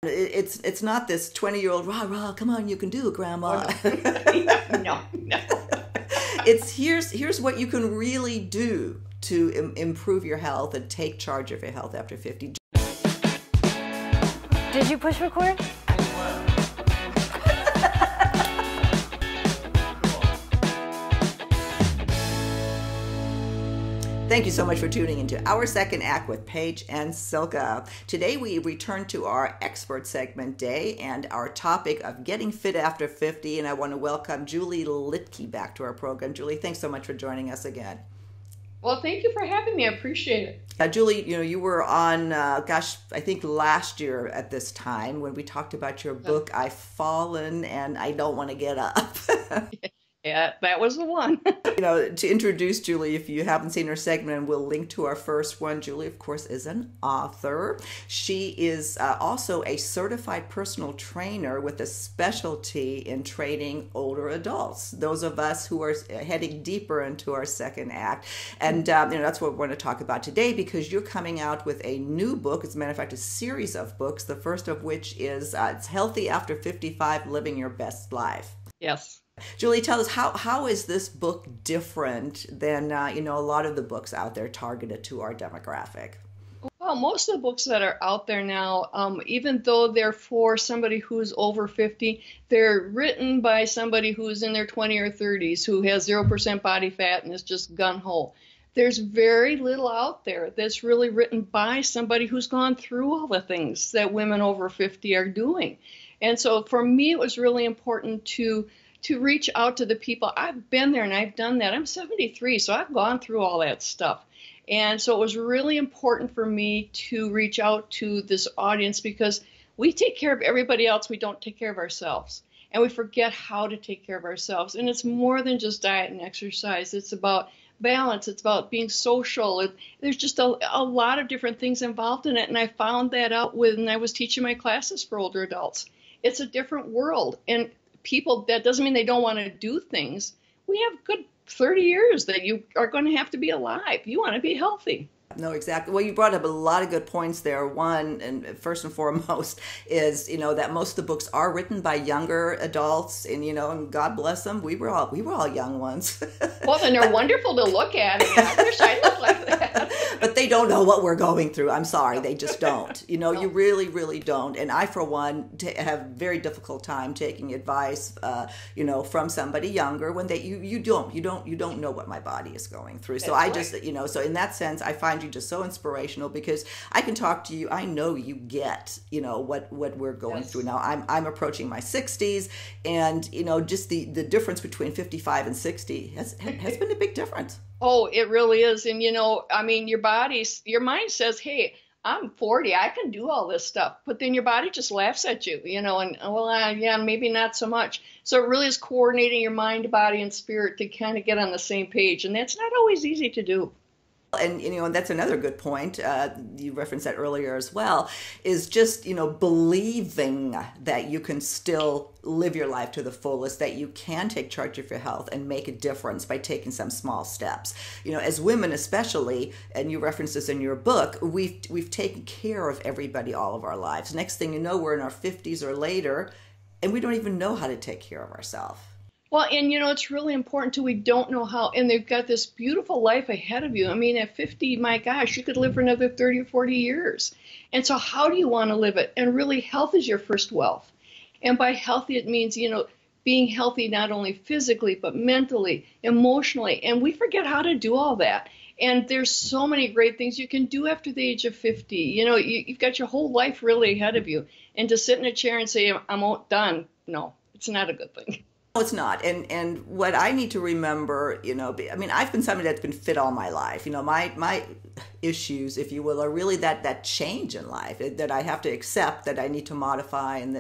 It's not this 20-year-old rah rah, come on, you can do it, grandma. No, no. It's here's what you can really do to improve your health and take charge of your health after 50. Did you push record? Thank you so much for tuning into our second act with Paige and Silka. Today we return to our expert segment day and our topic of getting fit after 50. And I want to welcome Julie Luedtke back to our program. Julie, thanks so much for joining us again. Well, thank you for having me. I appreciate it. Julie, you were on, I think last year at this time when we talked about your book, I've Fallen and I Don't Want to Get Up. Yeah, that was the one. To introduce Julie, if you haven't seen her segment, and we'll link to our first one, Julie, of course, is an author. She is also a certified personal trainer with a specialty in training older adults, those of us who are heading deeper into our second act. And that's what we're going to talk about today, because you're coming out with a new book. As a matter of fact, a series of books, the first of which is It's Healthy After 55, Living Your Best Life. Yes. Julie, tell us, how is this book different than, a lot of the books out there targeted to our demographic? Well, most of the books that are out there now, even though they're for somebody who's over 50, they're written by somebody who's in their 20s or 30s, who has 0% body fat and is just gun-ho. There's very little out there that's really written by somebody who's gone through all the things that women over 50 are doing. And so for me, it was really important to reach out to the people. I've been there and I've done that. I'm 73, so I've gone through all that stuff. And so it was really important for me to reach out to this audience, because we take care of everybody else. We don't take care of ourselves. And we forget how to take care of ourselves. And it's more than just diet and exercise. It's about balance. It's about being social. There's just a lot of different things involved in it. And I found that out when I was teaching my classes for older adults. It's a different world. And people, that doesn't mean they don't want to do things. We have good 30 years that you are going to have to be alive. You want to be healthy. No, exactly. Well, you brought up a lot of good points there. One, and first and foremost, is that most of the books are written by younger adults, and and God bless them. We were all young ones. Well, and they're wonderful to look at. I wish I looked like that. But they don't know what we're going through. I'm sorry, they just don't. No. You really, really don't. And I, for one, have very difficult time taking advice, from somebody younger when you don't know what my body is going through. So I just, so in that sense, I find you just so inspirational, because I can talk to you. I know you get, what we're going through now. I'm approaching my 60s, and just the difference between 55 and 60 has been a big difference. Oh, it really is. And your mind says, hey, I'm 40, I can do all this stuff. But then your body just laughs at you, and maybe not so much. So it really is coordinating your mind, body, and spirit to kind of get on the same page. And that's not always easy to do. And, and that's another good point. You referenced that earlier as well, is just, believing that you can still live your life to the fullest, that you can take charge of your health and make a difference by taking some small steps. As women especially, and you referenced this in your book, we've taken care of everybody all of our lives. Next thing you know, we're in our 50s or later, and we don't even know how to take care of ourselves. Well, and it's really important too. We don't know how, and they've got this beautiful life ahead of you. At 50, my gosh, you could live for another 30 or 40 years. And so how do you want to live it? And really, health is your first wealth. And by healthy, it means, being healthy not only physically, but mentally, emotionally. And we forget how to do all that. And there's so many great things you can do after the age of 50. You've got your whole life really ahead of you. And to sit in a chair and say, I'm done, no, it's not a good thing. It's not. And what I need to remember, I've been somebody that's been fit all my life. My issues, if you will, are really that change in life that I have to accept, that I need to modify, and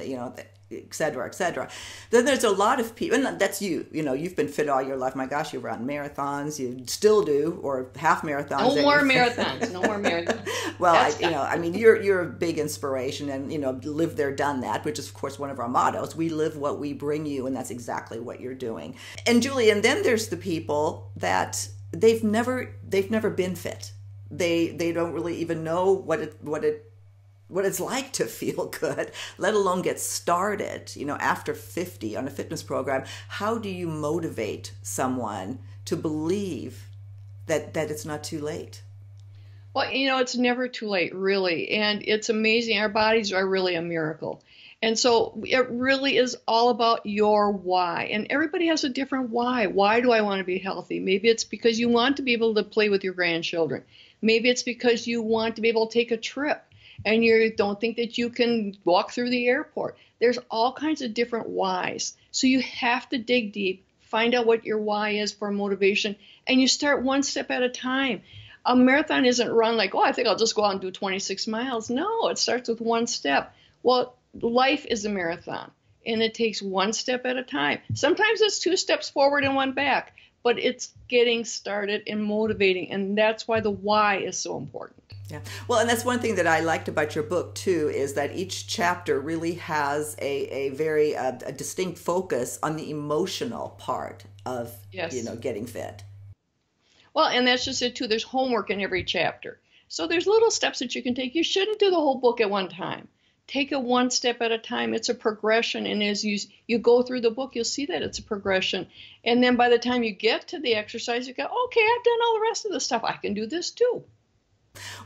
et cetera, et cetera. Then there's a lot of people, and that's you've been fit all your life. My gosh, you run marathons, you still do, or half marathons. No more marathons. Well, you're a big inspiration, and live there, done that, which is of course one of our mottos. We live what we bring you, and that's exactly what you're doing. And Julie, and then there's the people that they've never been fit. They don't really even know what it what it's like to feel good, let alone get started, after 50 on a fitness program. How do you motivate someone to believe that it's not too late? Well, it's never too late, really. And it's amazing. Our bodies are really a miracle. And so it really is all about your why. And everybody has a different why. Why do I want to be healthy? Maybe it's because you want to be able to play with your grandchildren. Maybe it's because you want to be able to take a trip and you don't think that you can walk through the airport. There's all kinds of different whys. So you have to dig deep, find out what your why is for motivation, and you start one step at a time. A marathon isn't run like, oh, I think I'll just go out and do 26 miles. No, it starts with one step. Well, life is a marathon, and it takes one step at a time. Sometimes it's 2 steps forward and 1 back, but it's getting started and motivating, and that's why the why is so important. Yeah. Well, and that's one thing that I liked about your book, too, is that each chapter really has a very a distinct focus on the emotional part of, Yes. Getting fit. Well, and that's just it, too. There's homework in every chapter. So there's little steps that you can take. You shouldn't do the whole book at one time. Take it one step at a time. It's a progression. And as you go through the book, you'll see that it's a progression. And then by the time you get to the exercise, you go, okay, I've done all the rest of the stuff. I can do this, too.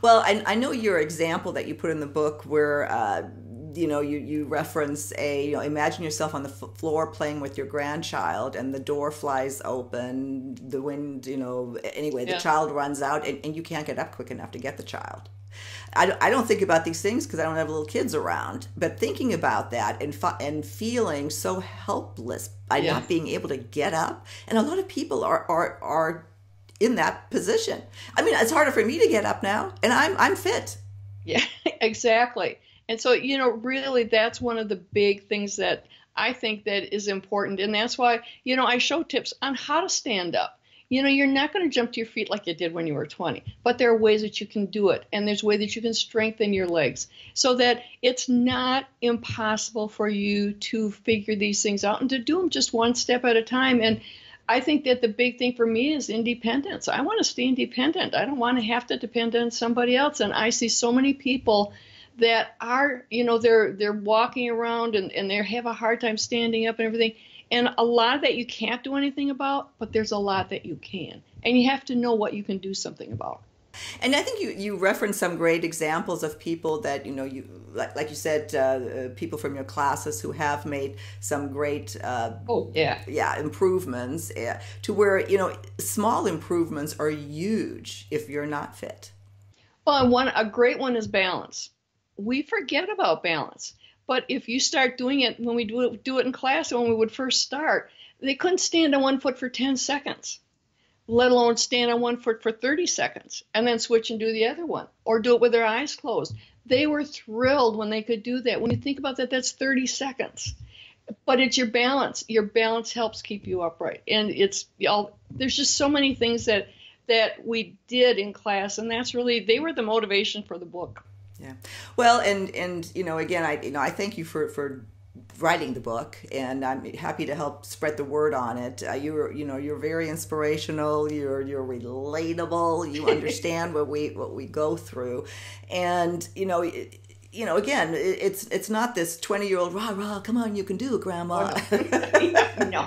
Well, I know your example that you put in the book where, you reference imagine yourself on the floor playing with your grandchild and the door flies open, the wind, anyway, the child runs out and you can't get up quick enough to get the child. I don't think about these things because I don't have little kids around, but thinking about that and feeling so helpless by not being able to get up. And a lot of people are in that position. I mean, it's harder for me to get up now, and I'm fit. Yeah, exactly. And so, really that's one of the big things that I think that is important. And that's why, I show tips on how to stand up. You're not going to jump to your feet like you did when you were 20, but there are ways that you can do it. And there's ways that you can strengthen your legs so that it's not impossible for you to figure these things out and to do them just one step at a time. And I think that the big thing for me is independence. I want to stay independent. I don't want to have to depend on somebody else. And I see so many people that are, they're walking around and they have a hard time standing up and everything. And a lot of that you can't do anything about, but there's a lot that you can. And you have to know what you can do something about. And I think you referenced some great examples of people that, like you said, people from your classes who have made some great improvements to where, small improvements are huge if you're not fit. Well, a great one is balance. We forget about balance. But if you start doing it, when we do it in class, when we would first start, they couldn't stand on one foot for 10 seconds, let alone stand on one foot for 30 seconds and then switch and do the other one or do it with their eyes closed. They were thrilled when they could do that. When you think about that, that's 30 seconds. But it's your balance. Your balance helps keep you upright. And there's just so many things that we did in class, and that's really, they were the motivation for the book. Yeah. Well, and again, I thank you for writing the book, and I'm happy to help spread the word on it. You're very inspirational. You're relatable. You understand what we go through, and again, it's not this 20-year-old rah, come on, you can do it, Grandma. No.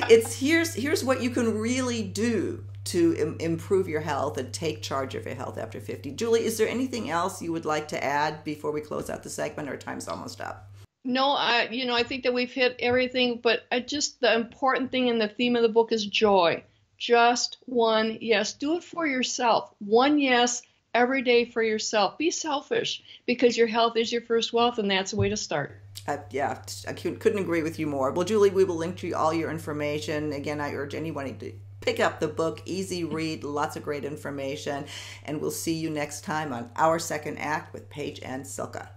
It's here's what you can really do to improve your health and take charge of your health after 50. Julie, is there anything else you would like to add before we close out the segment? Our time's almost up. No, I think that we've hit everything, but the important thing in the theme of the book is joy. Just one yes. Do it for yourself. One yes every day for yourself. Be selfish because your health is your first wealth, and that's the way to start. I couldn't agree with you more. Well, Julie, we will link to all your information. Again, I urge anyone to pick up the book, easy read, lots of great information, and we'll see you next time on Our Second Act with Paige and Silka.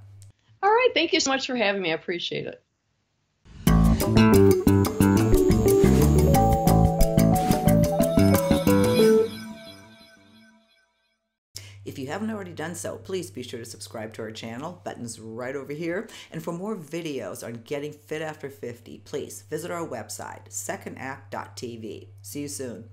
All right, thank you so much for having me. I appreciate it. If you haven't already done so, please be sure to subscribe to our channel. Button's right over here. And for more videos on getting fit after 50, please visit our website, secondact.tv. See you soon.